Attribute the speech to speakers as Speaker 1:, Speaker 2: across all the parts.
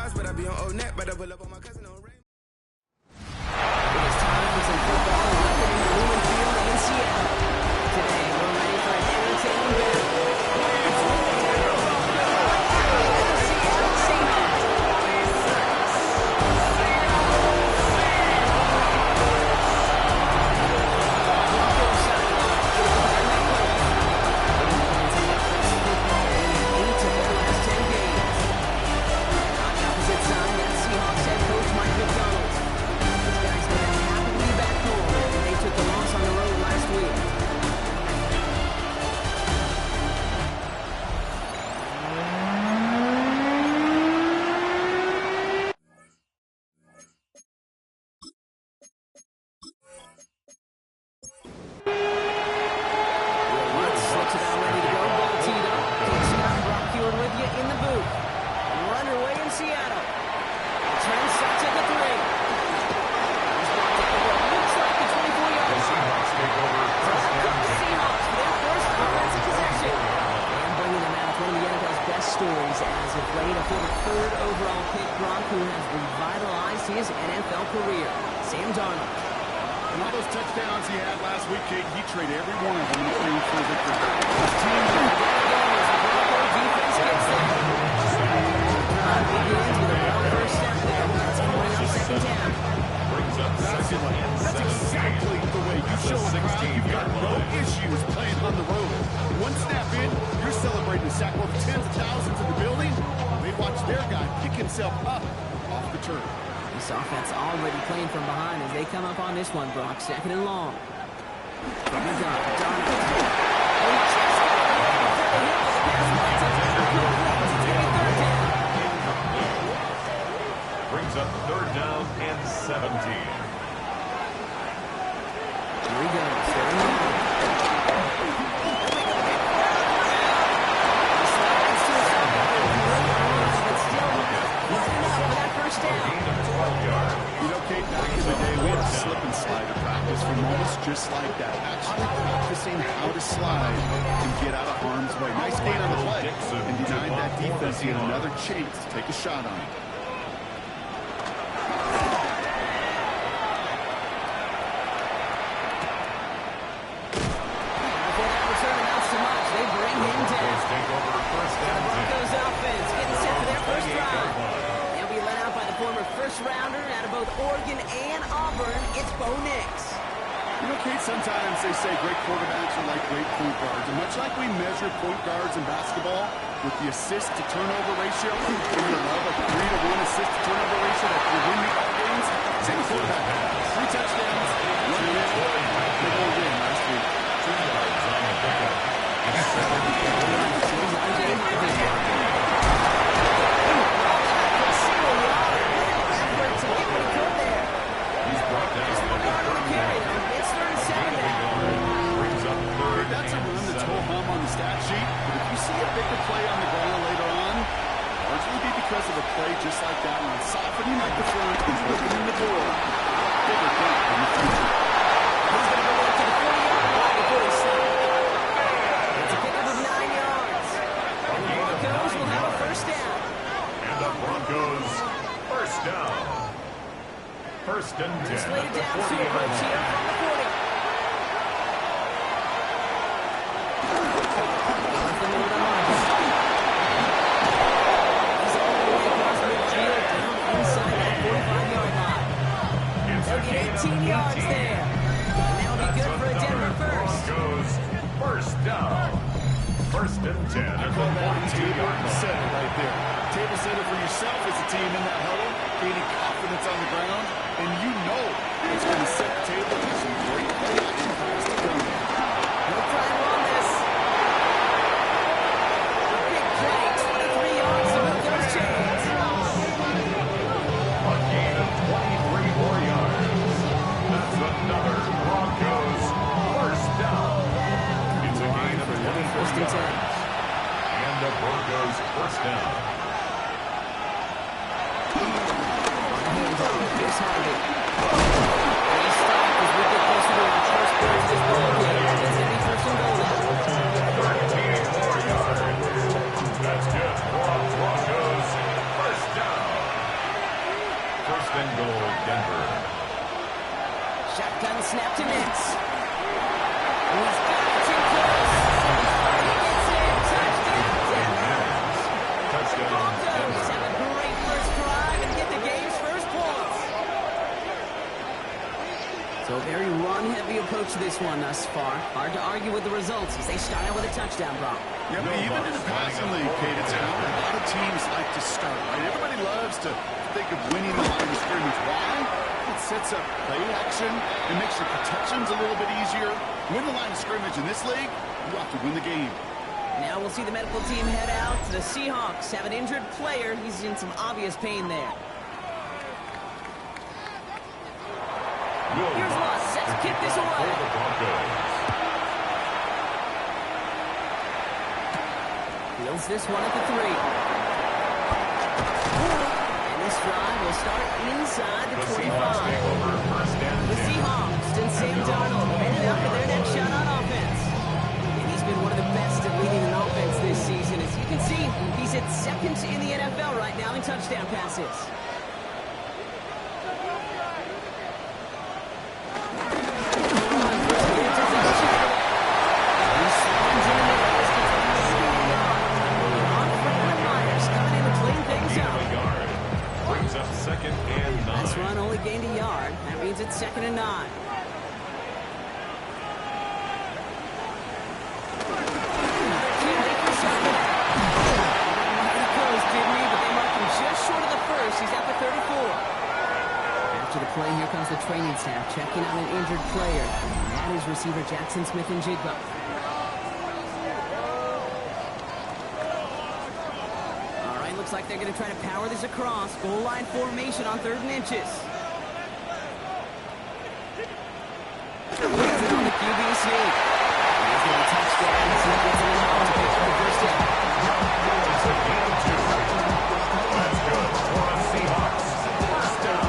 Speaker 1: Mars, but I be on old net, but I pull up on my cousin on Ray.
Speaker 2: It is time for some football happening in Lumen Field in Seattle. Today, we're ready for an entertaining battle. Stories as of late, a former third overall pick Gronk who has revitalized his NFL career. Sam Darnold.
Speaker 3: And all those touchdowns he had last week, Kate, he traded every one of them in exchange for victory. His team
Speaker 2: as the Bronco defense gets there. Begins with a first step there. It's going on second down.
Speaker 3: That's exactly the way you show a crowd you've got no issues playing on the road. One snap in, you're celebrating a sack with tens of thousands in the building. They watch their guy pick himself up off the turf.
Speaker 2: This offense already playing from behind as they come up on this one, Brock. Second and long. From the gun,
Speaker 4: brings up third down and 17.
Speaker 2: Here he goes. Third and long.
Speaker 3: Slip and slide to practice for moments just like that. Actually practicing how to slide and get out of harm's way. Nice gain on the play and denied that defense yet another chance to take a shot on it.
Speaker 2: Before that return amounts to much, they bring him down. The Broncos offense getting set for their first drive. They'll be led out by the former first-rounder out of both Oregon and Auburn. It's Bo Nix.
Speaker 3: You know, Kate, sometimes they say great quarterbacks are like great point guards. And much like we measure point guards in basketball with the assist-to-turnover ratio, when you love a 3-to-1 assist-to-turnover ratio that you win the ball games, same quarterback. 3 touchdowns, 1 win. Big old win last week.
Speaker 4: 2 yards on the pickup.
Speaker 3: That's a run that's ho-hum on the stat sheet, but if you see a bigger play on the ground later on, largely be because of a play just like that one, softening at the front and opening the door. Bigger play in the future.
Speaker 2: He's going to go up to the 40-yard line before he snaps. It's a pickup of 9 yards. And the Broncos will have a first down.
Speaker 4: And the Broncos first down. First and 10.
Speaker 2: Slated down to approach here from the 40. They'll get 18 yards there. And that'll be good for a Denver first.
Speaker 4: Broncos first down. First and 10 at the 42-yard line.
Speaker 3: Center right there. Table center for yourself as a team in that huddle, gaining confidence on the ground, and you know it's going to set the table for some great play action pass to come.
Speaker 2: No pressure on this. Big play, 23 yards to move those chains.
Speaker 4: A gain of 23 more yards. That's another Broncos first down. It's a gain of 24 yards. And the Broncos first down.
Speaker 2: Here's Harvey. And he stopped as we get closer to our first play of this ball game. It's going to be first and goal now.
Speaker 4: 13 more yards. That's good. Broncos first down.
Speaker 2: approach to this one thus far. Hard to argue with the results as they start out with a touchdown, Brock.
Speaker 3: Yeah, but even in the passing league, Kate, it's how a lot of teams like to start, right? Everybody loves to think of winning the line of scrimmage. Why? It sets up play action. It makes your protections a little bit easier. Win the line of scrimmage in this league, you have to win the game.
Speaker 2: Now we'll see the medical team head out. The Seahawks have an injured player. He's in some obvious pain there. Here's Luss, set to kick this away. Fields this one at the 3. And this drive will start inside the 25. The Seahawks and Sam Darnold headed up for their next shot on offense. And he's been one of the best at leading an offense this season. As you can see, he's at second in the NFL right now in touchdown passes. Gained a yard. That means it's 2nd and 9. Here he goes, didn't he? But they marked him just short of the first. He's at the 34. After the play, here comes the training staff checking on an injured player. And that is receiver Jackson Smith-Njigba. All right, looks like they're going to try to power this across. Goal line formation on 3rd and inches. On the QB sneak. He's going to touchdown. He's going to get it out to pick up the first down.
Speaker 4: That's good for the Seahawks. First down.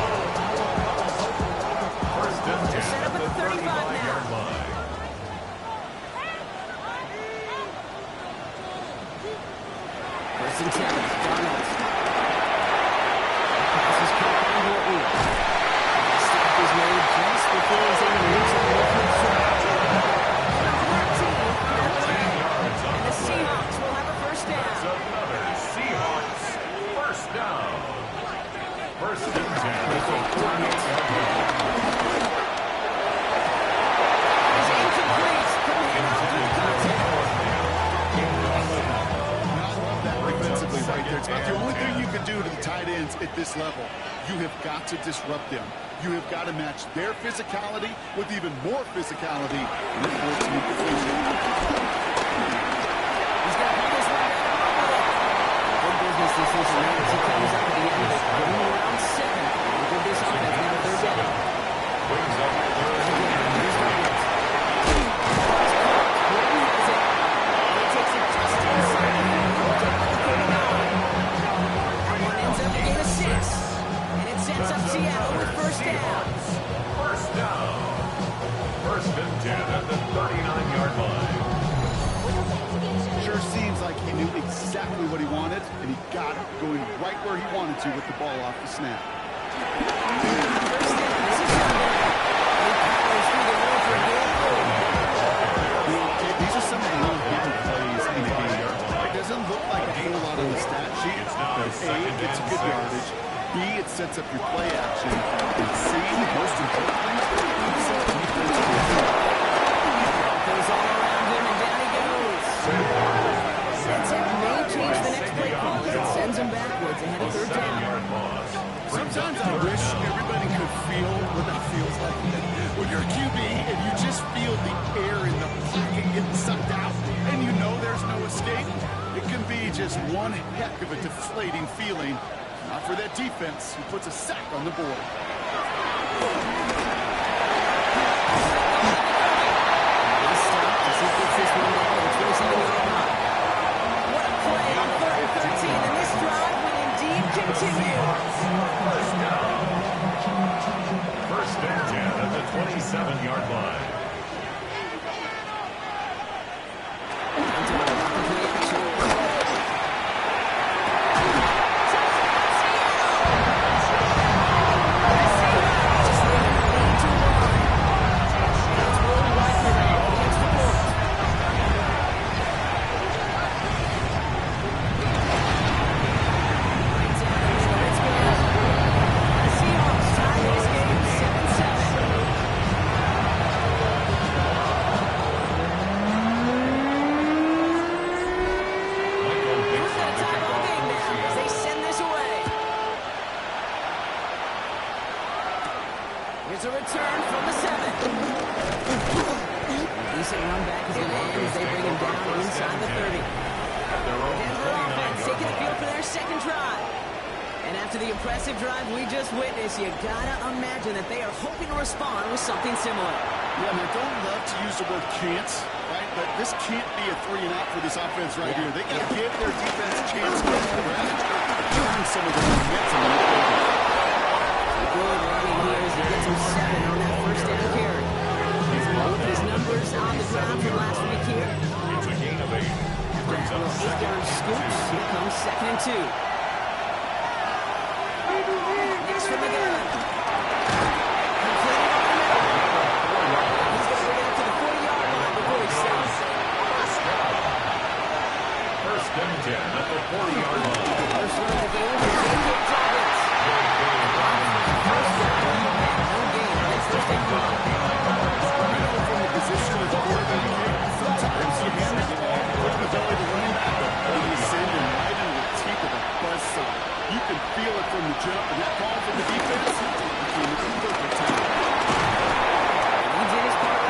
Speaker 2: They're set up at the 35 now. First and 10. Darnold. Pass is caught by Horton. Stop is made just before he's able to reach the field. And the Seahawks will have a first down.
Speaker 4: That's another Seahawks first down. First and 10.
Speaker 2: It's incomplete. Couldn't hit out through the contact.
Speaker 3: Defensively right there. It's about the only thing you can do to the tight ends at this level. You have got to disrupt them. You have got to match their physicality with even more physicality and it forces you to finish it.
Speaker 2: He's got to put this one back up with it. Good business decision there as he comes up at the end of it. Going around 7. He did this offense now 3rd down.
Speaker 4: Brings up the third.
Speaker 2: Here's Reynolds. Horton has it. And he takes it just inside the 39. Horton ends up a gain of 6. And it sets up Seattle with first down.
Speaker 4: First down. First and 10 at the 39-yard line.
Speaker 3: Sure seems like he knew exactly what he wanted, and he got it going right where he wanted to with the ball off the snap.
Speaker 2: First down. This is Sunday. He powers through the middle for a gain of 4.
Speaker 3: These are some of the little hidden plays in the game. It doesn't look like a whole lot on the stat sheet, but A, it's a good yardage. B, it sets up your play action. And C, most importantly, it's a defensive result.
Speaker 2: Goes all around him, and down he goes. Sets it may change the next play call as it sends him backwards ahead of 3rd down.
Speaker 3: Sometimes I wish everybody could feel what that feels like. When you're a QB and you just feel the air in the pocket getting sucked out and you know there's no escape, it can be just one heck of a deflating feeling. Not for that defense who puts a sack on the board.
Speaker 2: What a play on 3rd and 13, and this drive will indeed continue.
Speaker 4: First and 10 at the 27-yard line.
Speaker 2: impressive drive we just witnessed, you gotta imagine that they are hoping to respond with something similar.
Speaker 3: Yeah, and I don't love to use the word can't, right? But this can't be a 3-and-out for this offense right here. They got to give their defense a chance to get the rest. Turn some of the momentum.
Speaker 2: Good running here as he gets him 7 on that first down carry. Both his numbers on the ground from last week here.
Speaker 4: It's a gain of 8. Brings
Speaker 2: That
Speaker 4: up
Speaker 2: little 8-yard scoops. Here comes 2nd and 2. Next from the gun. He's going to bring it up to the 40-yard line before he stops.
Speaker 4: First and 10 at the 40-yard line.
Speaker 2: First run of the game for J.K. Dobbins. First down, no gain. That's first and 10.
Speaker 3: From the position of the quarterback here, sometimes you hand the ball with the belly to running back, and you send him right into the teeth of the buzzsaw. You can feel it from the jump, and that call from the defense became a perfect time.
Speaker 2: He did his part.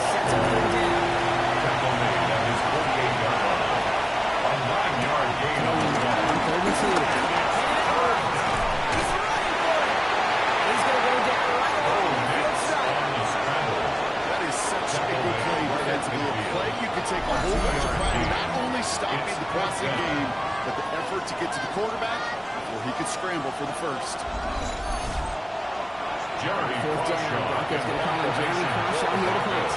Speaker 2: Sets him for down.
Speaker 4: Tackle made at his 48-yard line. A 9-yard gain on the run.
Speaker 2: 32. He's going to go down right along the field strike.
Speaker 4: On the scramble.
Speaker 3: That is such a good play defensively. A play you could take a whole bunch of pride in not only stopping the passing game, but the effort to get to the quarterback before he could scramble for the first.
Speaker 4: Jeremy
Speaker 2: Fourth down. Broncos going to call on Jeremy Crawshaw here to punt.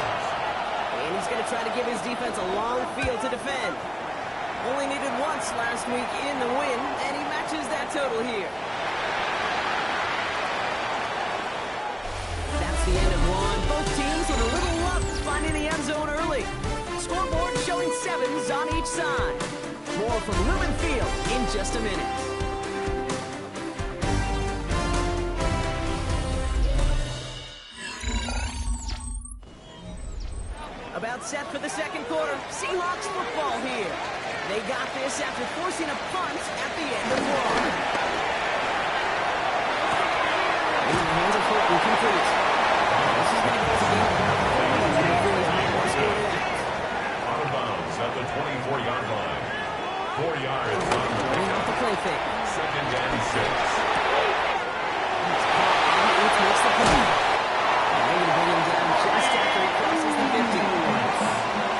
Speaker 2: And he's going to try to give his defense a long field to defend. Only needed once last week in the win, and he matches that total here. That's the end of one. Both teams with a little luck finding the end zone early. Scoreboard showing 7s on each side. More from Lumen Field in just a minute. About set for the second quarter. Seahawks football here. They got this after forcing a punt at the end of one. In the hands of Fulton, complete. This is going to go to the
Speaker 4: out of bounds at the 24-yard line. 4 yards on the
Speaker 2: Bring off the play fake.
Speaker 4: 2nd and 6.
Speaker 2: Which makes the play. They're going to bring him down just after he crosses the 50.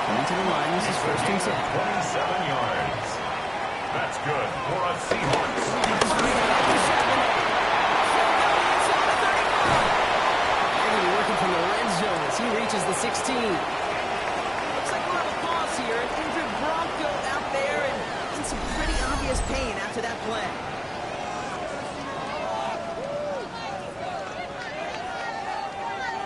Speaker 2: Into the line, this is 1st and 10.
Speaker 4: 27 yards. That's good for a Seahawks.
Speaker 2: They're going to be working from the red zone as he reaches the 16. Looks like we'll have a pause here. An injured Bronco out there and in some pretty obvious pain after that play.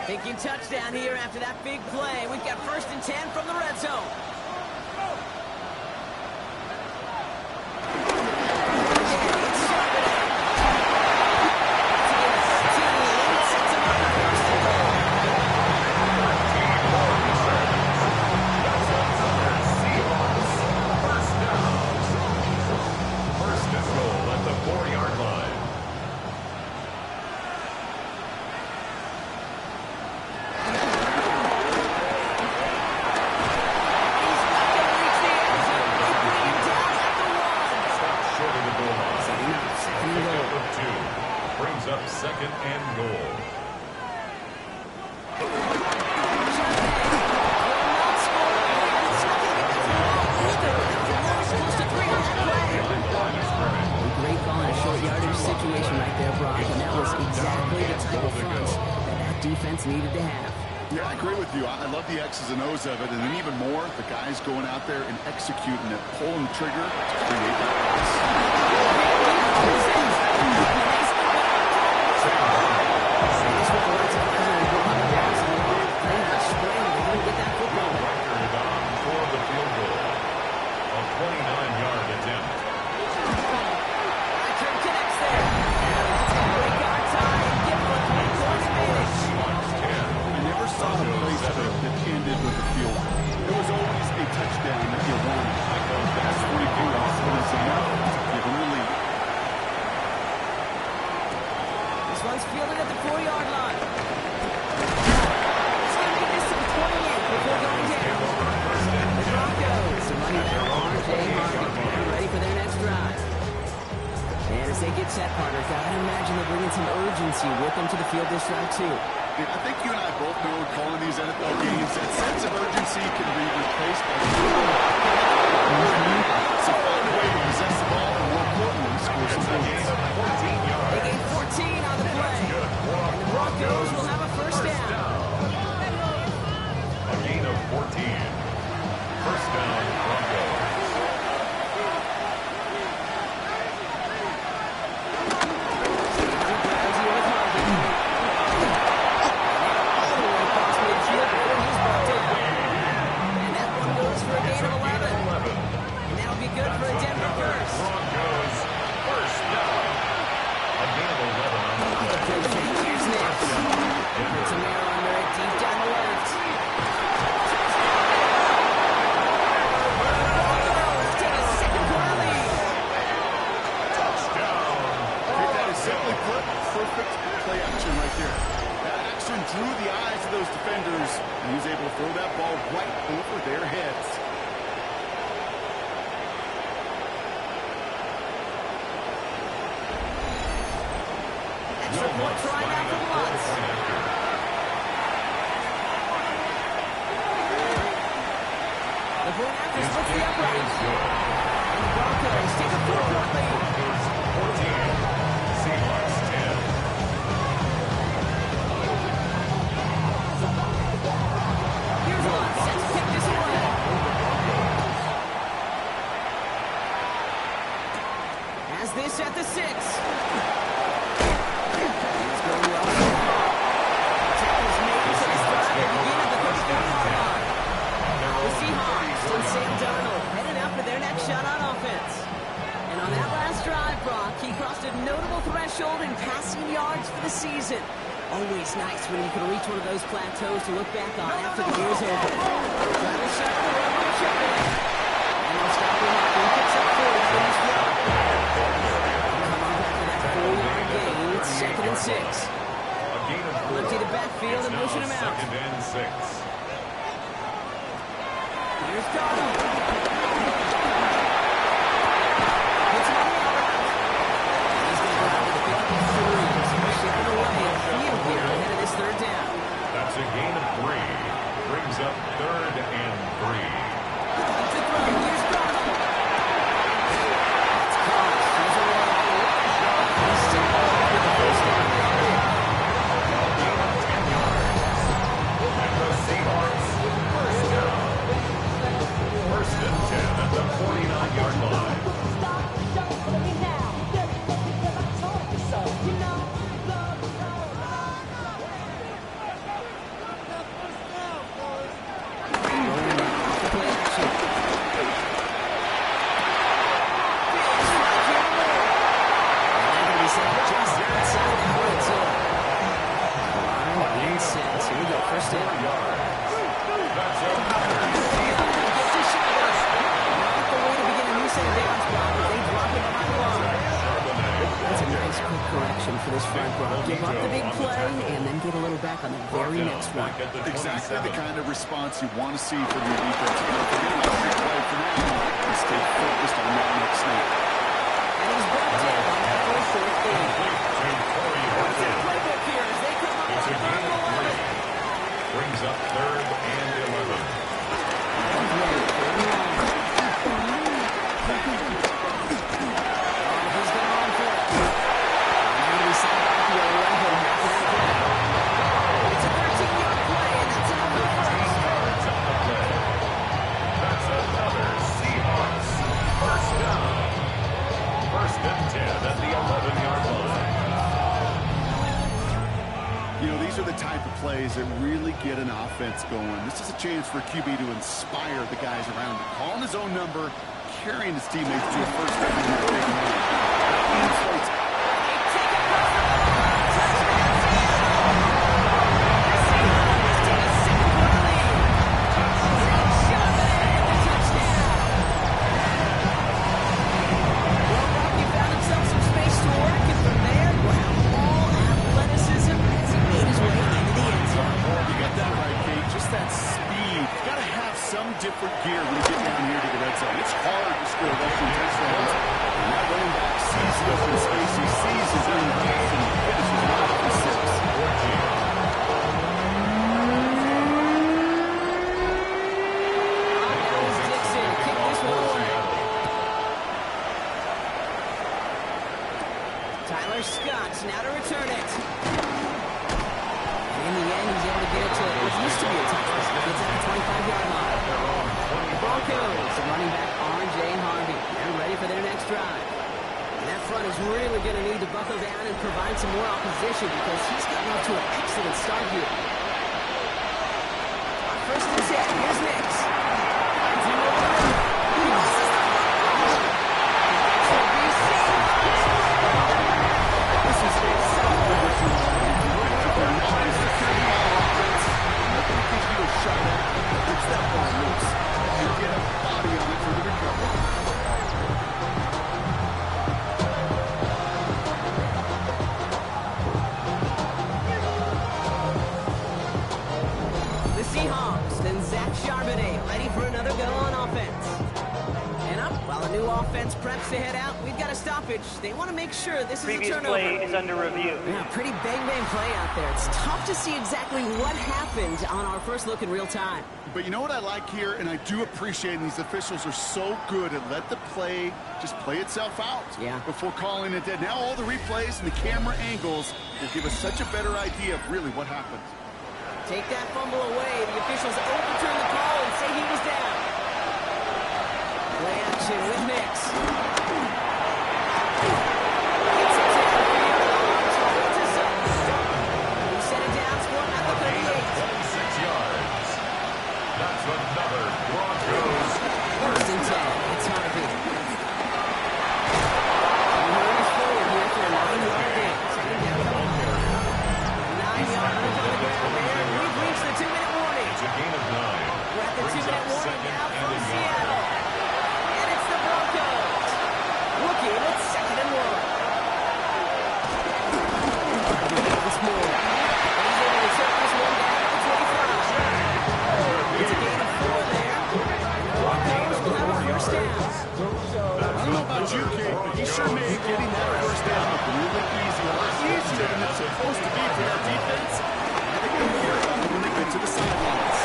Speaker 2: Thinking touchdown here after that big play. We've got 1st and 10 from the red zone.
Speaker 4: First and goal at the 4-yard line. Brings up 2nd and goal.
Speaker 2: Great call in a short yardage situation right there, Brock, and that was exactly the type of fronts that defense needed to have.
Speaker 3: Yeah, I agree with you. I love the X's and O's of it, and then even more, the guys going out there and executing it, pulling the trigger to create that
Speaker 4: Record on for the field goal. A 29-yard attempt.
Speaker 3: I never saw a place that ended with a field goal. There was always a touchdown that you wanted. That's when you do offense enough. You can really.
Speaker 2: This one's fielded at the 4-yard line. It's going to make this to the 28 before going down. The Broncos are running back R.J. Harvey, ready for their next drive. And as they get set, partner. Gotta imagine they're bringing some urgency with them to the field this drive, too.
Speaker 3: I think you and I both know in calling these NFL games that sense of urgency can be replaced by so find a way to possess the ball and, more importantly, score some points.
Speaker 2: They gain 14 on the play. And the Broncos will have a first down.
Speaker 4: A gain of 14. First down, Broncos.
Speaker 3: Perfect play action right there. That action drew the eyes of those defenders, and he was able to throw that ball right over their heads.
Speaker 2: Extra point try now for the Lions. The point after splits the upright. And the Broncos take a 4-point lead.
Speaker 4: 14. Seahawks 10.
Speaker 2: Here's one, set to kick this away. As this at the 6. He's going well. Tackles made to the start at the beginning of the 34-yard line. The Seahawks and Sam Darnold headed out for their next shot on offense. And on that last drive, Brock, he crossed a notable threshold in passing yards for the season. Always nice when you can reach one of those plateaus to look back on after the year's over. Trying to shut the road by Shepard. And they'll stop him after he picks up 4 for this drive. Come on back for that 4-yard gain. It's 2nd and 6.
Speaker 4: A gain of 4.
Speaker 2: Empty the backfield and motion him out.
Speaker 4: 2nd and 6.
Speaker 2: Here's Darnold.
Speaker 4: That's a gain of 3. Brings up 3rd and 3.
Speaker 2: To throw. Here's Darnold. It's caught. He's away. He's still with the first down.
Speaker 4: Gain of 10 yards. And the Seahawks first down. 1st and 10 at the 49-yard line.
Speaker 2: For this front row. Give up the big play and then get a little back on the very next one.
Speaker 3: Exactly the kind of response you want to see from your defense. Forget about the big play for now. And stay focused on that next snap.
Speaker 2: And he's brought down on that first down. What's their playbook here as they come up on 3rd and 11?
Speaker 4: Brings up 3rd and 11.
Speaker 3: Plays that really get an offense going. This is a chance for QB to inspire the guys around him. Calling his own number, carrying his teammates to a first down in that big moment. Different gear when you get down here to the red zone. It's hard to score rushing touchdowns. And that running back sees the open
Speaker 2: Tyler Scott now to return it. And in the end, he's able to get it to what used to be a touchdown. Gets at the 25-yard line. The Broncos, running back R.J. Harvey. They're ready for their next drive. And that front is really going to need to buckle down and provide some more opposition because he's gotten off to an excellent start here. First and 10. Here's Nix. Preps to head out. We've got a stoppage. They want to make sure this is a turnover.
Speaker 5: Previous play is under review.
Speaker 2: Yeah, pretty bang-bang play out there. It's tough to see exactly what happened on our first look in real time.
Speaker 3: But you know what I like here, and I do appreciate, and these officials are so good at let the play just play itself out before calling it dead. Now all the replays and the camera angles will give us such a better idea of really what happened.
Speaker 2: Take that fumble away. The officials overturn the call and say he was down. Play action with Nix. He set it down, scoring at the 38.
Speaker 4: 26 yards. That's another Broncos.
Speaker 2: First and 10. It's Harvey. And he runs forward here for a 9-yard gain. Second down. 9-yard on the ground there. We've reached the 2-minute warning.
Speaker 4: It's a gain of 9.
Speaker 2: We're at the 2-minute warning now from Seattle. Looking at second and 1. This more. He's able to set this one down at the 25. It's a gain of 4 there. Broncos will have a first down.
Speaker 3: I don't know about you, Kate, but he sure made getting that first down look really easy. A lot easier than it's supposed to be for that defense. I think they'll hear about it when they get to the sidelines.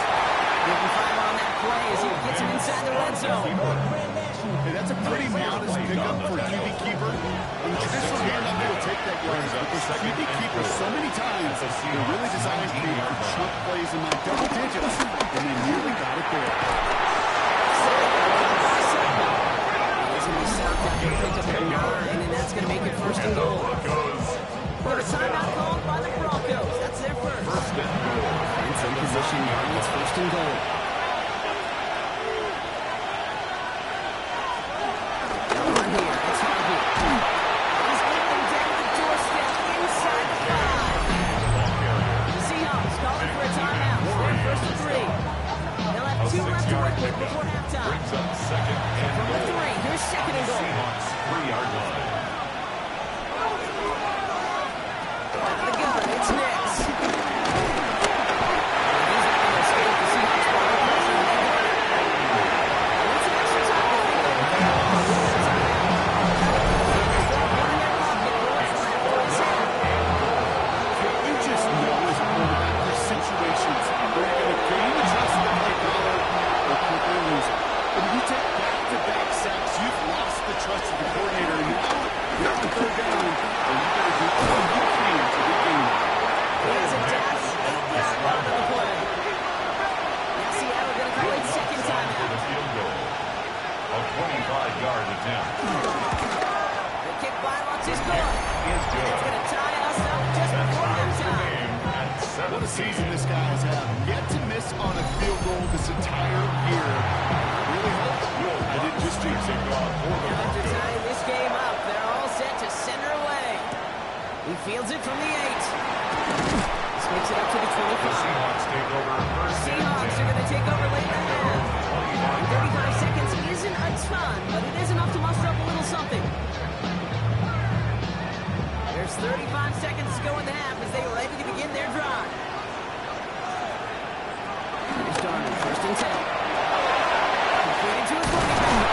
Speaker 2: Looking fire on that play as he gets him inside the red zone.
Speaker 3: Hey, that's a pretty modest pickup for a QB keeper. On the traditional handoff, they will take that yardage, but this QB keeper so many times, they're really designed to be for chunk plays in my double digits, and they nearly got it there.
Speaker 2: He's going to be stopped after a pickup at 9, and that's going to make it first and goal. Got a timeout called by the Broncos. That's their first. Defense in position, it's first and goal. Before halftime.
Speaker 4: Brings up second and
Speaker 2: from the 3. Here's second and goal.
Speaker 4: Seahawks 3-yard line.
Speaker 2: Out of the gun, it's Nix. He's not going to escape the Seahawks ball pressure. It's an extra time to think of it.
Speaker 3: You just know as a quarterback, there's situations where you're going to gain the trust of the play caller or quickly lose it. But when you take back-to-back sacks, you've lost the trust of the coordinator, and now you're on third down, and you got to do all you can to regain it.
Speaker 2: Here's a dash, 8-yard run on the play. Now Seattle going to call it second time
Speaker 4: For the
Speaker 2: out.
Speaker 4: field goal. A 25-yard attempt.
Speaker 2: The kick by Lutz is good.
Speaker 4: Is good.
Speaker 2: It's going to tie us up just before halftime.
Speaker 3: What a season this guy has had. Yet to miss on a field goal this entire year. Really hope I didn't just jinx it.
Speaker 2: After tying this game up, they're all set to center away. He fields it from the 8. This makes it up to the 25.
Speaker 4: Seahawks take over.
Speaker 2: Seahawks are going to take over late in the half. 35 seconds isn't a ton, but it is enough to muster up a little something. There's 35 seconds to go in the half as they are ready to begin their drive. Here's Darnold, first and 10. Completed to his running back.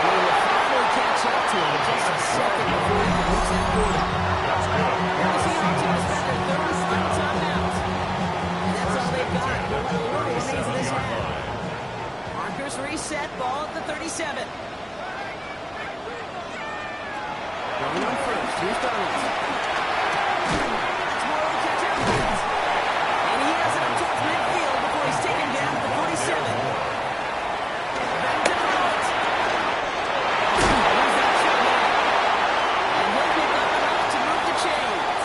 Speaker 2: They will finally catch up to him just a second before he moves that quarter. Now the Seahawks have spent their third and final timeout. And that's all they've got. But what remains of this half? Markers reset, ball at the 37. Going on first. Here's Darnold. Tomorrow to catch up. And he has it up towards midfield before he's taken down at the 47. Back to Darnold. Here's that shot now. And he'll pick up enough to move the chains.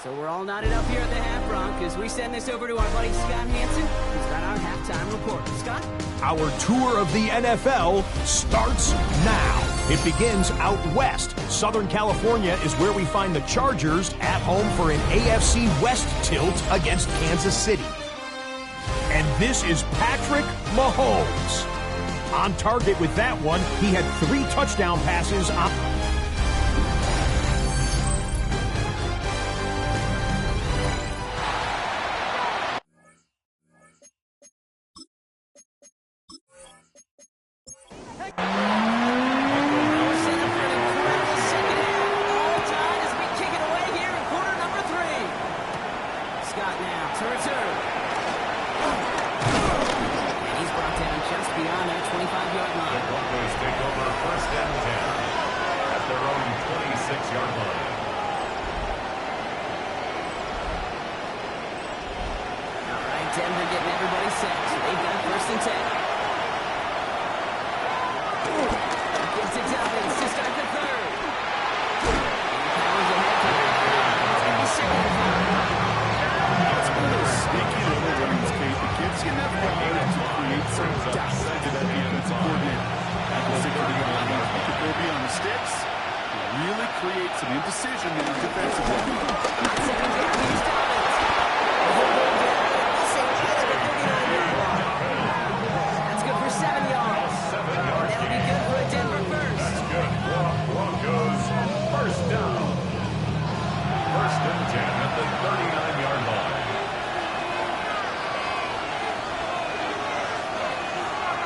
Speaker 2: So we're all knotted up here at the half, Broncos. We send this over to our buddy Scott Hansen, who's got our halftime report. Scott?
Speaker 5: Our tour of the NFL starts now. It begins out west. Southern California is where we find the Chargers at home for an AFC West tilt against Kansas City. And this is Patrick Mahomes. On target with that one, he had 3 touchdown passes on...
Speaker 2: Scott now to return. And he's brought down just beyond their 25-yard line.
Speaker 4: The Broncos take over first and 10 at their own 26-yard line.
Speaker 2: All right, Denver getting everybody set. So they've got first and 10. Gets it up and to start the third. And powers ahead for the second foul.
Speaker 3: Sneaky little runs, Kate. It gives you enough yard to create some doubt to that defensive coordinator. He could go beyond the sticks and really create some indecision there defensively.
Speaker 2: Second down, he's Dobbins. He'll go down at the same time at the 39-yard line. That's good for 7 yards. That'll be good for a Denver first.
Speaker 4: That's good. Broncos first down. First and 10 at the 39-yard line.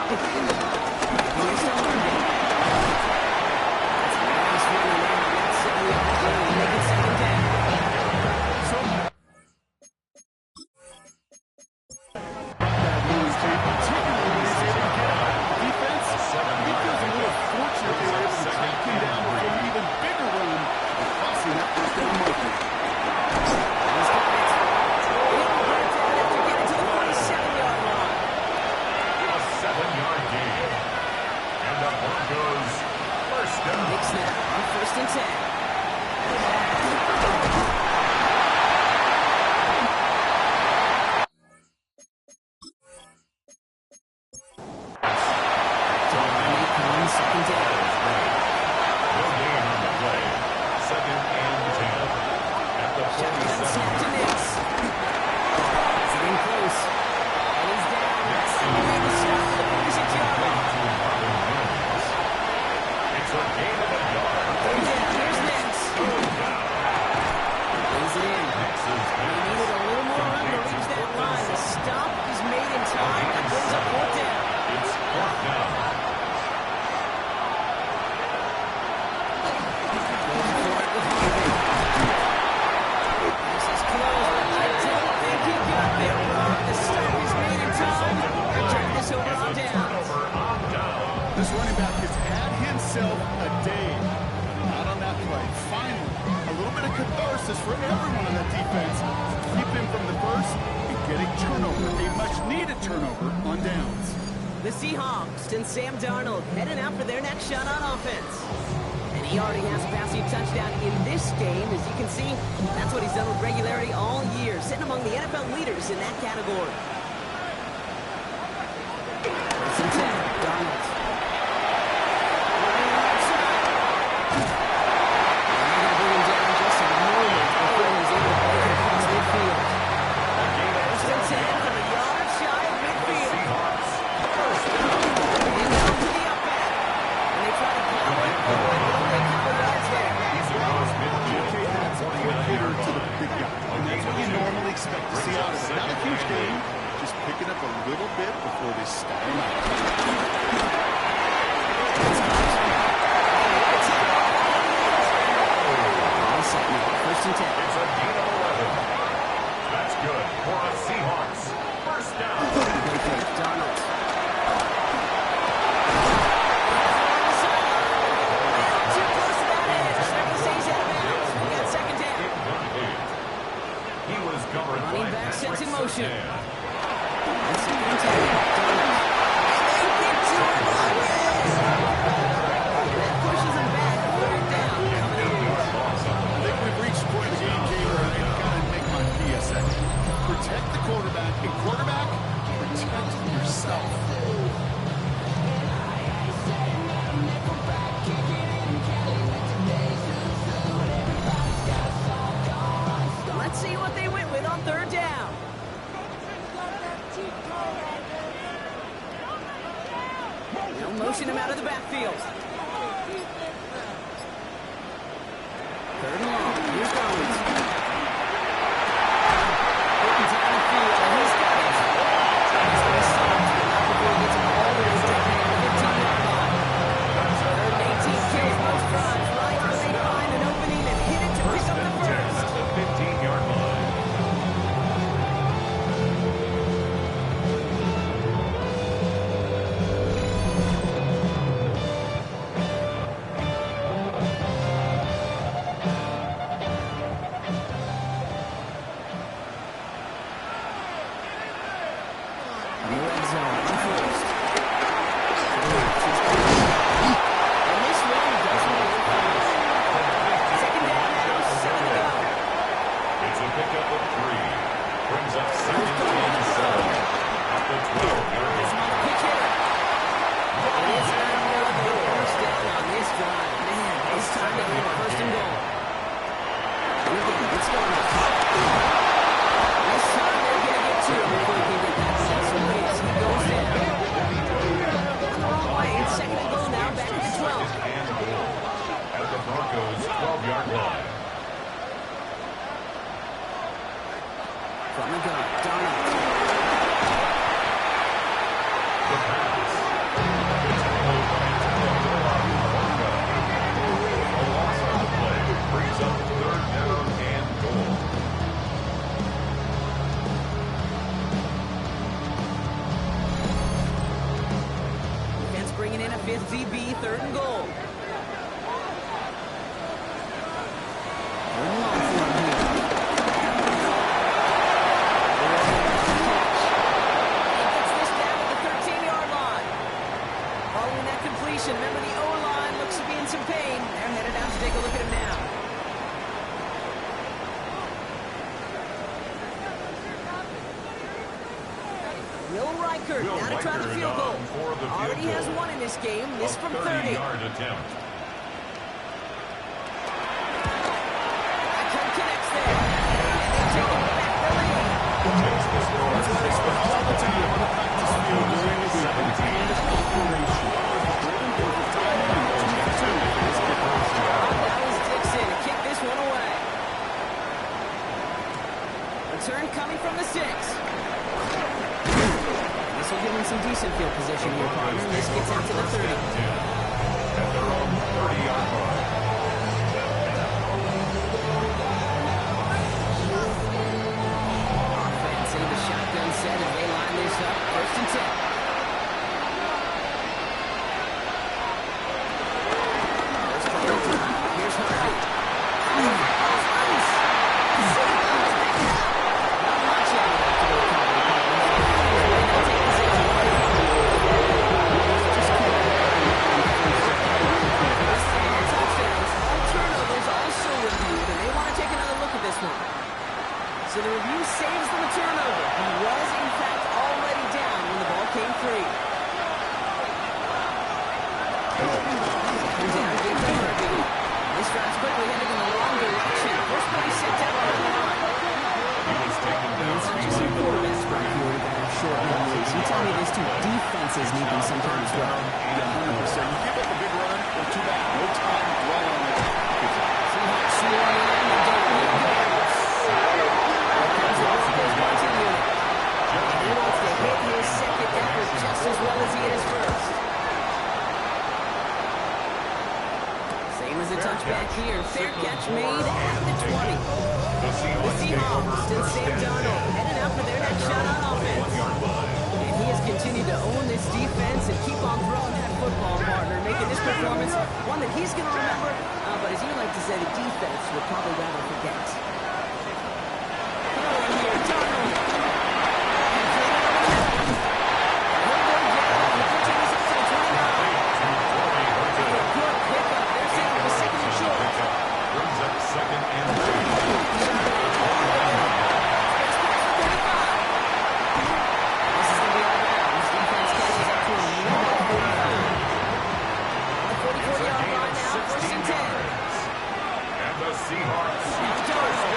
Speaker 2: Here's the London. That's a nice run in there. Got 7 yards there. Make it second down.
Speaker 3: That moves, Kate, particularly when he's able to get out. Defense, he feels a little fortunate they were able to track him down for an even bigger run and crossing that first down marker.
Speaker 2: He's got it. He'll break down after getting to the 47-yard line.
Speaker 4: A 7-yard gain. And the Broncos first down.
Speaker 2: Big snap on first and 10. Second down.
Speaker 4: No gain on the play. Second and 10 at the
Speaker 2: Shotgun snap to
Speaker 4: 47.
Speaker 2: Nix. Is it in close? And he's down. He made the stop at the 46-yard line.
Speaker 4: It's a gain of a yard.
Speaker 2: Third down. Here's Nix. Lays it in. They needed a little more room to reach that line. The stop is made in time. That brings up fourth down.
Speaker 4: It's fourth down.
Speaker 2: This is close, but I don't think he got there wrong. The stop is made in time. They're turning this over on down.
Speaker 3: This running back has had himself a day. Not on that play. Finally, a little bit of catharsis for everyone on that defense. Keep him from the first and getting turnover, a much-needed turnover on downs.
Speaker 2: The Seahawks and Sam Darnold heading out for their next shot on offense. And he already has a passing touchdown in this game. As you can see, that's what he's done with regularity all year, sitting among the NFL leaders in that category. First and 10, Darnold. Running outside. And they're going to bring him down just a moment before he's able to break it across midfield. First and 10 from a yard shy of midfield. And down to the up back. And they try to power it forward. Only a couple yards there.
Speaker 3: Okay, that's a quick hitter to the big guy. And that's what you normally expect to see out of it. Not a huge game,
Speaker 2: pushing him out of the backfield. Third and long. Here's Rollins. Getting down the field, and he's got it. He's going to stop. Not before he gets him all the way to the 15-yard line. Third and 18 kills most drives. Right where they find an opening and hit it to pick up the first.
Speaker 4: At the 15-yard line.
Speaker 2: From the gun, Donald.
Speaker 4: The pass. It's handled by a loss on the play brings up third down and goal.
Speaker 2: Defense bringing in a fifth DB, third and goal. Third and long for him here. Remember, the O-line looks to be in some pain. They're headed out to take a look at him now. Will Reichert now to try the field goal. Already has one in this game. This from 30.
Speaker 4: 30-yard attempt.
Speaker 2: Reichert connects there. And they take it back the lead.
Speaker 4: Takes the score.
Speaker 3: That's what I spent all the time on the practice field during the weekend.
Speaker 2: Return coming from the 6. This will give him some decent field position here, partner. This gets out to the 30.
Speaker 4: At their own 30-yard line.
Speaker 2: Offense in the shotgun set as they line this up. First and 10. First play of the drive. Here's Harvey. So the review saves them a turnover. He was, in fact, already down when the ball came free. This drive's quickly headed in the wrong direction. First play set down on the line.
Speaker 4: He was taken down.
Speaker 2: It's not just some quarterbacks for if you were to have short memories. You tell me these two defenses need them sometimes as well.
Speaker 3: Yeah, 100%. You give up a big run, or too bad. No time to dwell on it.
Speaker 2: Seahawks swarm in. They don't need players. Comes the Broncos bunting unit. And he wants to hit his second effort just as well as he hit his first. Same as a touchback here. Fair catch made at the 20.
Speaker 4: The
Speaker 2: Seahawks still Sam Darnold heading out for their next shot on offense. And he has continued to own this defense and keep on throwing that football, partner, making this performance one that he's going to remember. But as you like to say, the defense would probably rather forget. Throwing here, Darnold. Good pickup. They're saying the second and short.
Speaker 4: brings up second and 2. Seahawks.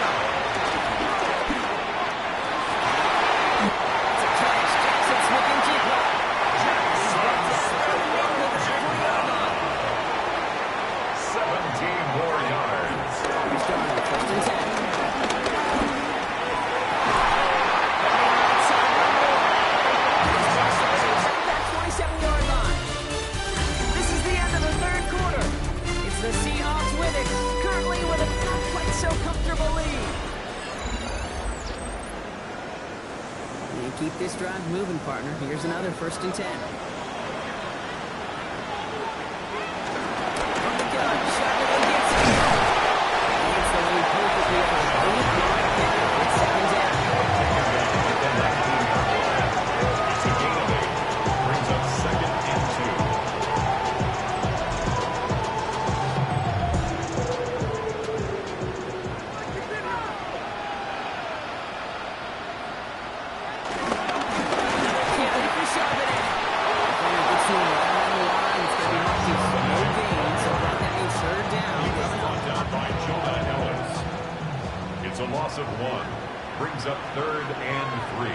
Speaker 2: Keep this drive moving, partner. Here's another 1st and 10. From the gun, Charbonnet gets it. Gets the lead perfectly for a 8-yard pickup. It's 2nd down.
Speaker 4: It's a gain of 8. Brings up 2nd and 2. It's a loss of 1. Brings up 3rd and 3.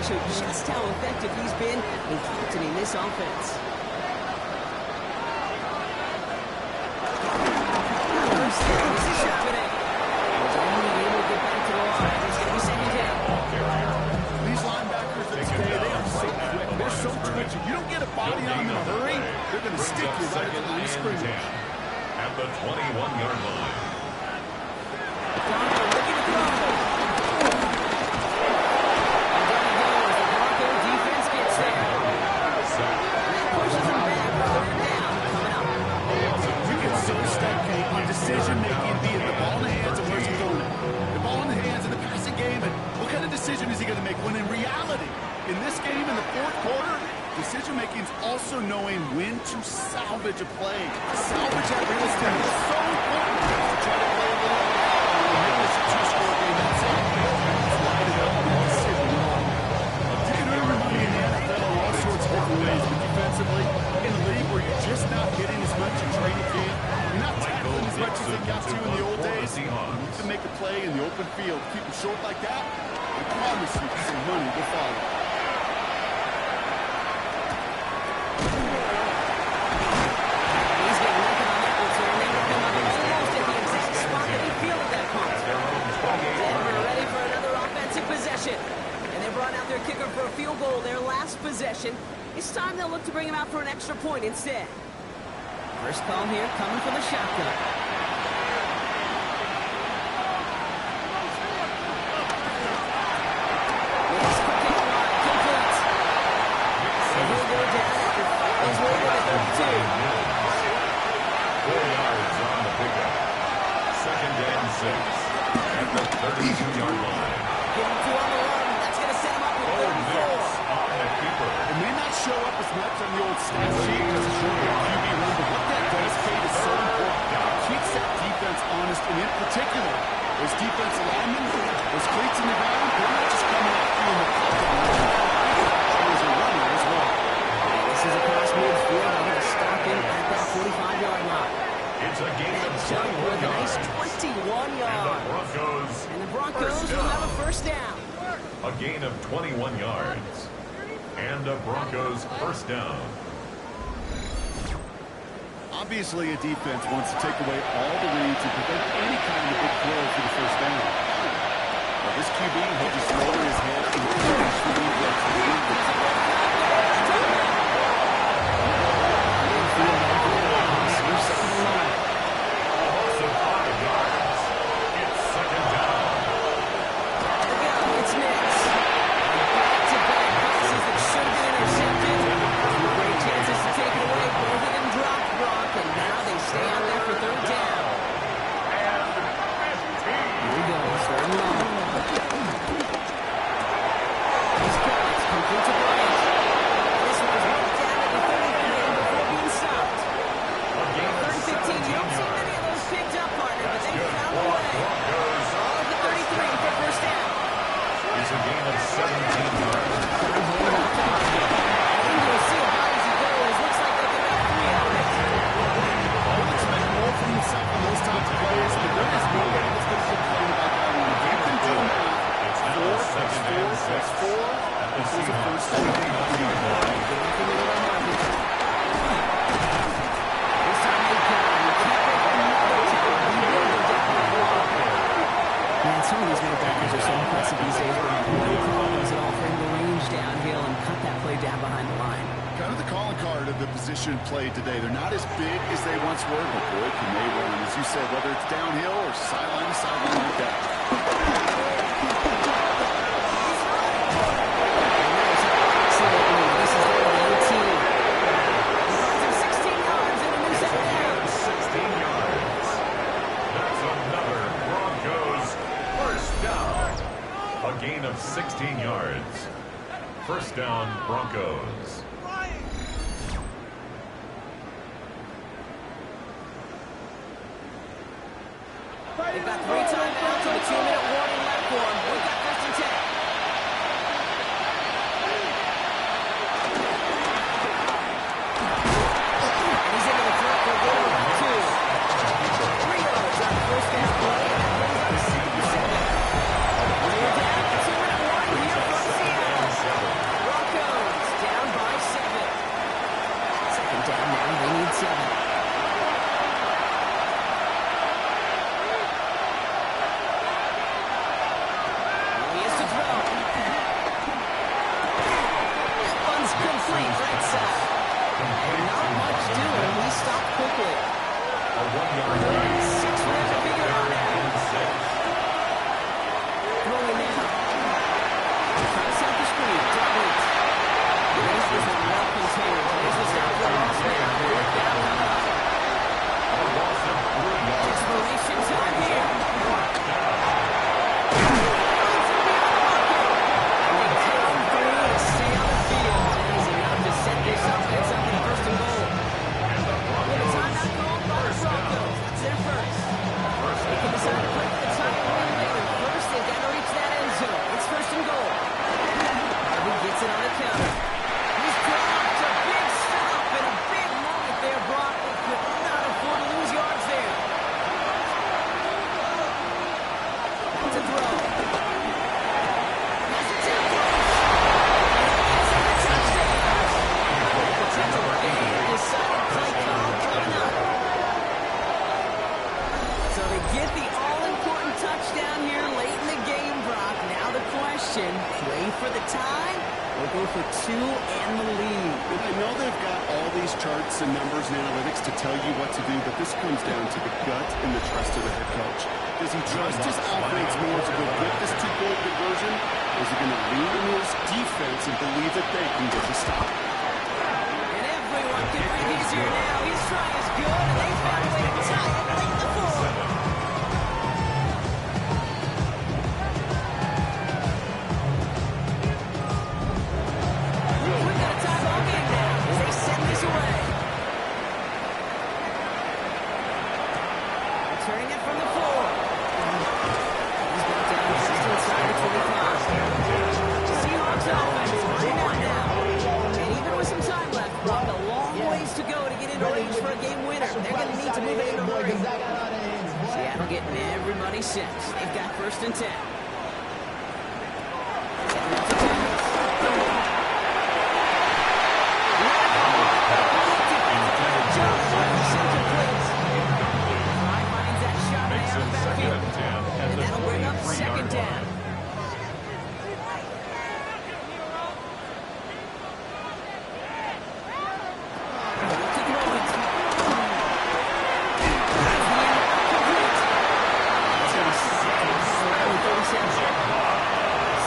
Speaker 2: Just how effective he's been in captaining this offense. First down, this is Charbonnet. He's only able to get back to the line. It's going to be 2nd down.
Speaker 3: These linebackers today, they are so quick. They're so twitchy. You don't get a body on them in a hurry, they're going to stick you right at the line of scrimmage.
Speaker 4: At the 21-yard line.
Speaker 3: Decision-making, being the ball in the hands of where's he throwing it. The ball in the hands decision-making is also knowing when to salvage a play. Salvage that real estate is so important to try to play a little make this a two-score game. That's it. Just light it up and all sit wrong. You can earn your money in the NFL in all sorts of different ways, but defensively, in a league where you're just not hitting as much in training camp, you're not tackling as much as they got to in the old days, you need to make a play in the open field. Keep it short like that, I promise you some money will follow.
Speaker 2: He's getting nothing on that return. They were coming up almost at the exact spot that he fielded that punt. Denver ready for another offensive possession. And they brought out their kicker for a field goal their last possession. It's time they'll look to bring him out for an extra point instead. First call here coming from the shotgun. Nice quick hit line, complete. So he'll go down after fighting his way to the 32.
Speaker 4: 4 yards on the pickup. 2nd and 6 at the 32-yard line.
Speaker 2: Give him 2 on the run. That's going to set him up with 34.
Speaker 4: On the keeper.
Speaker 3: It may not show up as much on the old stat sheet because it's showing your QB run, but what that does, Kate, is so important. It keeps that defense honest, and in particular, those defensive linemen, those cleats in the ground, they're not just coming after you in the pocket. There's a runner as well.
Speaker 2: This is across midfield. They're going to stop him at that 45-yard line.
Speaker 4: It's a gain of
Speaker 2: Jump with
Speaker 4: 21
Speaker 2: a nice
Speaker 4: yards.
Speaker 2: 21
Speaker 4: And the
Speaker 2: yards.
Speaker 4: Broncos,
Speaker 2: And the Broncos will have a first down.
Speaker 4: a gain of 21 yards. And the Broncos first down.
Speaker 3: Obviously, a defense wants to take away all the reads and prevent any kind of big throw for the first down. Well, this QB, he'll just lower his head and finish the lead blitz.
Speaker 4: Loss of 5 yards. It's 2nd down.
Speaker 2: Again, it's Nix. Back-to-back passes that should have been intercepted. Some great chances to take it away. Both of them dropped, Brock, and now they stay out there for 3rd down. Here we go, 3rd and long. He's got it. Complete to Bryant. This one's right down at the 33 before being stopped.
Speaker 4: A gain of
Speaker 2: 3rd and 15. You don't see many of those picked up, partner, but they found a way.
Speaker 4: Broncos.
Speaker 2: All at the 33 for first down.
Speaker 4: It's a gain of 17 yards.
Speaker 2: Time holding off the pocket. And you'll see about as he goes. Looks like they can make 3 out of it.
Speaker 3: He'll expect more from himself in those types of plays, but there is no way that's going to complain about that one. Get them to him.
Speaker 4: It's now 2nd and 6
Speaker 3: That's 4.
Speaker 4: at the
Speaker 3: This is a first down.
Speaker 4: Seahawks line.
Speaker 2: This time they count. You keep it another time. You know they're definitely wrong. Man, some of these middle backers are so impressive these days. No problems at all for him to range downhill and cut that play down behind the line.
Speaker 3: Kind of the calling card of the position played today. They're not as big as they once were, but boy, can they run. As you said, whether it's downhill or sideline to sideline like that.
Speaker 2: This is their 18. Runs him 16 yards and a new 2nd down.
Speaker 4: 16 yards. That's another Broncos first down. A gain of 16 yards. First down, Broncos.
Speaker 2: They've got 3 timeouts and a 2-minute warning left for them. We've got 1st and 10. And he's into the front for a goal of 2. 3 yards on the first down play, and that brings up 2nd and 7. We're down to 2-minute warning here from Seattle. Broncos down by 7. 2nd down now, they need 7.
Speaker 3: these charts and numbers and analytics to tell you what to do, but this comes down to the gut and the trust of the head coach. Does he trust his offense more to go get this two-goal conversion, or is he going to lean on his defense and believe that they can get the stop?
Speaker 2: And everyone can breathe easier now. His try is good, and they found a way to tie it late in the fourth. We've got a tie-ball game now as they send this away. Returning it from the floor. He's got down just inside the 25. Seahawks offense running out now. And even with some time left, Brock, a long ways to go to get into range for a game winner. They're going to need to move it in a hurry. Seattle getting everybody set. They've got 1st and 10. And that'll bring up 2nd down.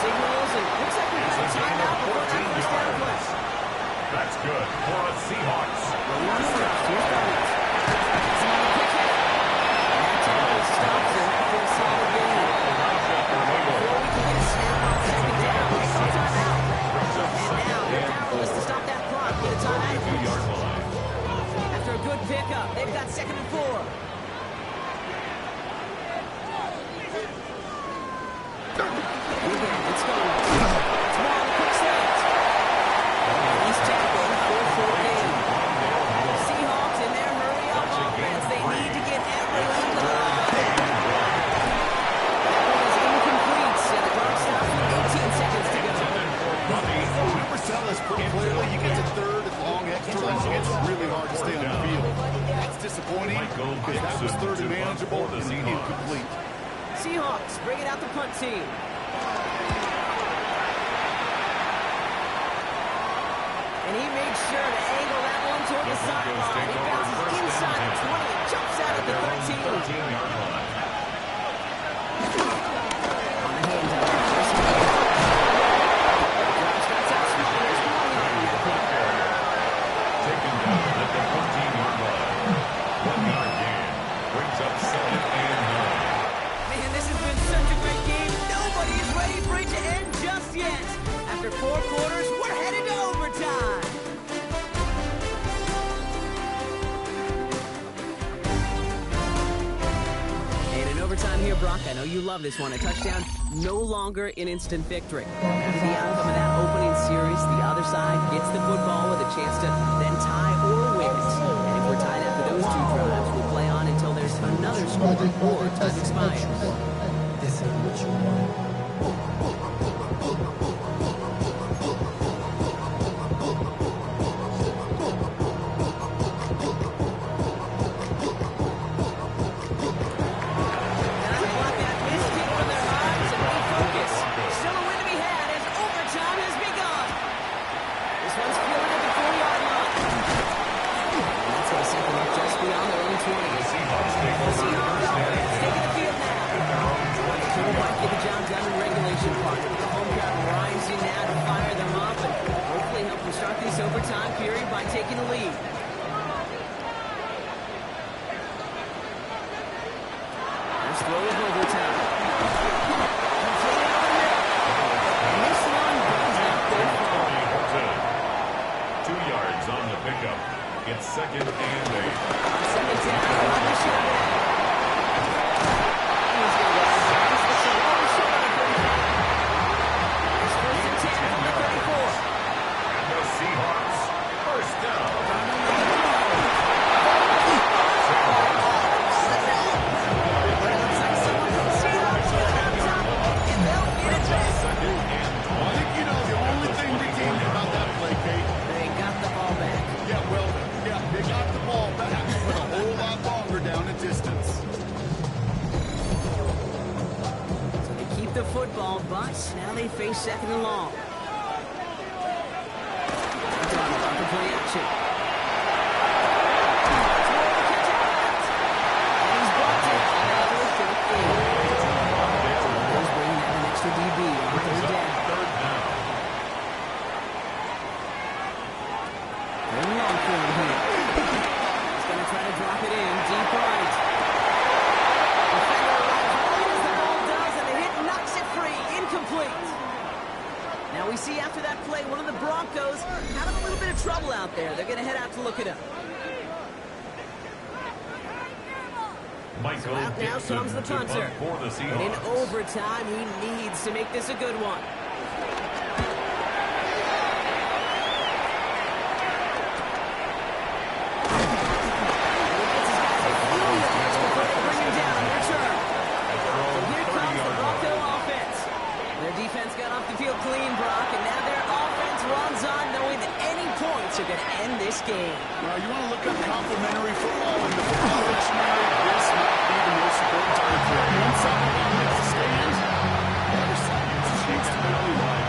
Speaker 2: Signals and looks like we've got a timeout before that 1st down play.
Speaker 4: That's good for the Seahawks.
Speaker 2: Stops and that will solve the game. Before we can get a snap on 2nd down, they call timeout. And now they're powerless to stop that clock with a timeout.
Speaker 4: 2-yard line.
Speaker 2: After a good pickup, they've got 2nd and 4. Let's go. It's more on the quick stance. He's tackled for 4 gain. Seahawks in their hurry up offense. They need to get every length of the line. That one is incomplete, and the clock stops with 18 seconds to go.
Speaker 3: Numbers tell us pretty clearly you get to 3rd and long extra, it's really hard to stay on the field. That's disappointing because that was 3rd and manageable and incomplete.
Speaker 2: Seahawks bringing out the punt team. And he made sure to angle that one toward the sideline. He bounces inside the 20 and jumps out at the 13.
Speaker 4: 13-yard line.
Speaker 2: On the handoff.
Speaker 4: Taken down at the 14-yard line. 1-yard gain. Brings up 2nd and 9.
Speaker 2: Man, this has been such a great game. Nobody is ready for it to end just yet. After 4 quarters, we're headed to overtime. And in overtime here, Brock, I know you love this one. A touchdown, no longer an instant victory. After the outcome of that opening series, the other side gets the football with a chance to then tie or win it. And if we're tied after those 2 drives, we'll play on until there's another score or time expires.
Speaker 6: This is what you want.
Speaker 2: Overtime period by taking the lead. First throw of overtime. And this one brings out their phone.
Speaker 4: 2 yards on the pickup. It's 2nd and 8.
Speaker 2: On 2nd down, another shot. He's going to go down. It's a long shot on the 35. It's 1st and 10 from the 34.
Speaker 4: The Seahawks, 1st down.
Speaker 2: The football, but now they face 2nd and long. Donald on the play action. out to look it up.
Speaker 4: Michael
Speaker 2: Out now
Speaker 4: Dixon
Speaker 2: comes the
Speaker 4: to punt
Speaker 2: punter.
Speaker 4: for the
Speaker 2: And in
Speaker 4: Seahawks.
Speaker 2: overtime, he needs to make this a good one. Defense got off the field clean, Brock, and now their offense runs on knowing that any points are going to end this game.
Speaker 3: Well, you want to look at complementary football in the football dictionary. This might be the most important time for it. One side of it needs to stand, the other side needs to barely lie.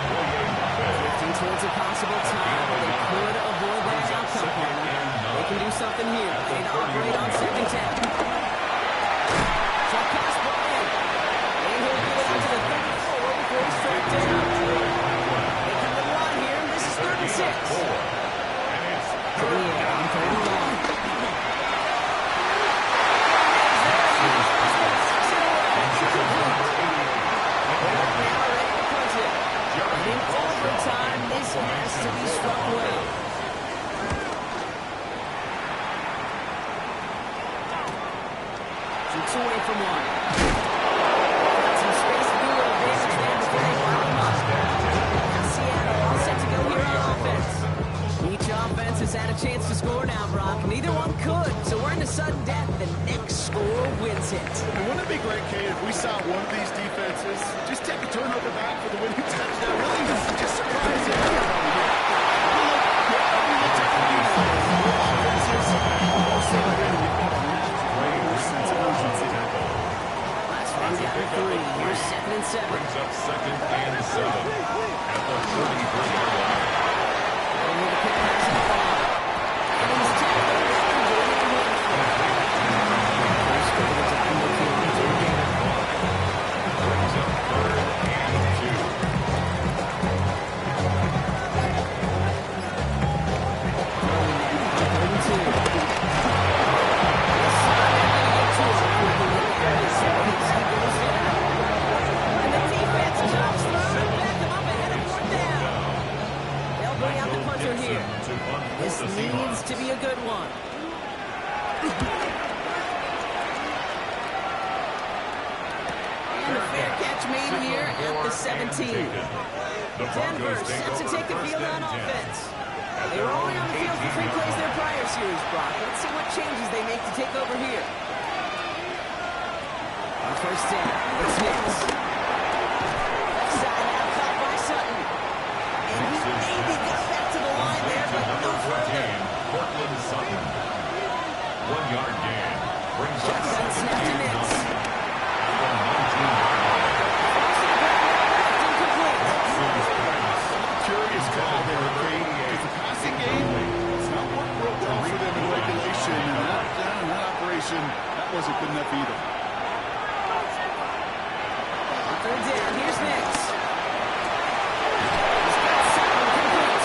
Speaker 2: Drifting towards a possible tie, but they could avoid that outcome. They can do something here. They operate on second down. Check pass ball in. And he'll get it out to the 34 before he's struck down. They come to the line here, and this is 3rd and 6. To the end, on 3rd and long. In overtime, this has to be struck well. 6 away from one. Got some space to do a little damage there before they pile him up. Now Seattle all set to go here on offense. Each offense has had a chance to score now, Brock. Neither one could, so we're in the sudden death. The next score wins it.
Speaker 3: And wouldn't it be great, Kate, if we saw one of these defenses just take a turnover back for the winning touchdown? Really, just surprise everybody here.
Speaker 2: Last run down to 3. Here's 2nd and 7.
Speaker 4: Brings up 2nd and 7 at the 33-yard line.
Speaker 2: Over the quick pass and ball. And he's tackled after gaining a handful. First over the time, no field to gain it.
Speaker 4: Brings up 3rd and 2.
Speaker 2: This needs to be a good one. And a fair catch made here at the 17. Denver set to take the field on offense. They were only on the field for 3 plays their prior series, Brock. Let's see what changes they make to take over here. On 1st down, it's Hicks. Side out, caught by Sutton. And he maybe got back to the line there, but no further.
Speaker 4: Cortland Sutton. 1-yard gain. Brings up
Speaker 2: Shotgun
Speaker 4: 2nd
Speaker 2: snap to
Speaker 4: and
Speaker 2: Nix.
Speaker 4: 9. From 19-yard line.
Speaker 3: Curious call there, Kate. It's a passing game. It's not worked real well for them in regulation, and that operation, that wasn't good enough either.
Speaker 2: On 3rd down, here's Nix. He's got 7 complete.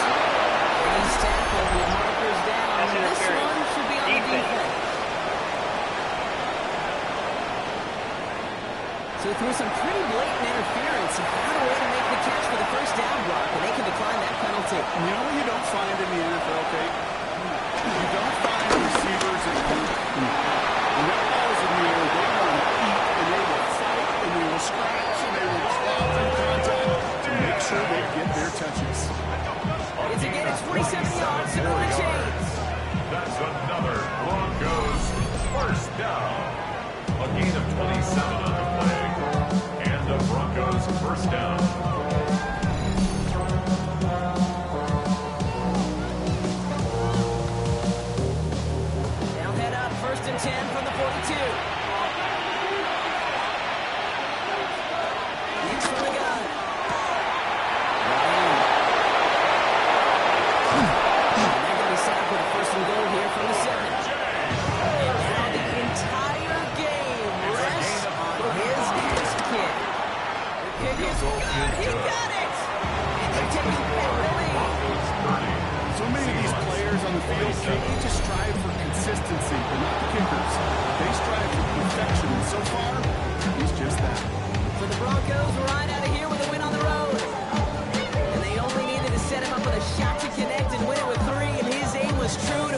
Speaker 2: And he's tackled with markers down. This one should be on the defense. So through some pretty blatant interference, he found a way to make the catch for the 1st down block, and they can decline that penalty.
Speaker 3: You know what you don't find in the NFL, Kate? You don't find receivers and when that ball is in the air, they want to eat, and they will fight, and they will scratch, and they will claw through contact to make sure they get their touches.
Speaker 2: It's again at 27 yards to the chains.
Speaker 4: That's another Broncos 1st down. A gain of 27 on the play. And the Broncos 1st down.
Speaker 2: They'll head up 1st and 10 from the 42. Nix from the gun. And they're going to be set up with a 1st and goal here from the 7. And now the entire game rests on his ass kick. The kick is good. He got it. And they're taking back the lead.
Speaker 3: So many of these players on the field, they just strive for consistency, but not the kickers. They strive for perfection, and so far, he's just that.
Speaker 2: So the Broncos ride out of here with a win on the road. And they only needed to set him up with a shot to connect and win it with 3, and his aim was true to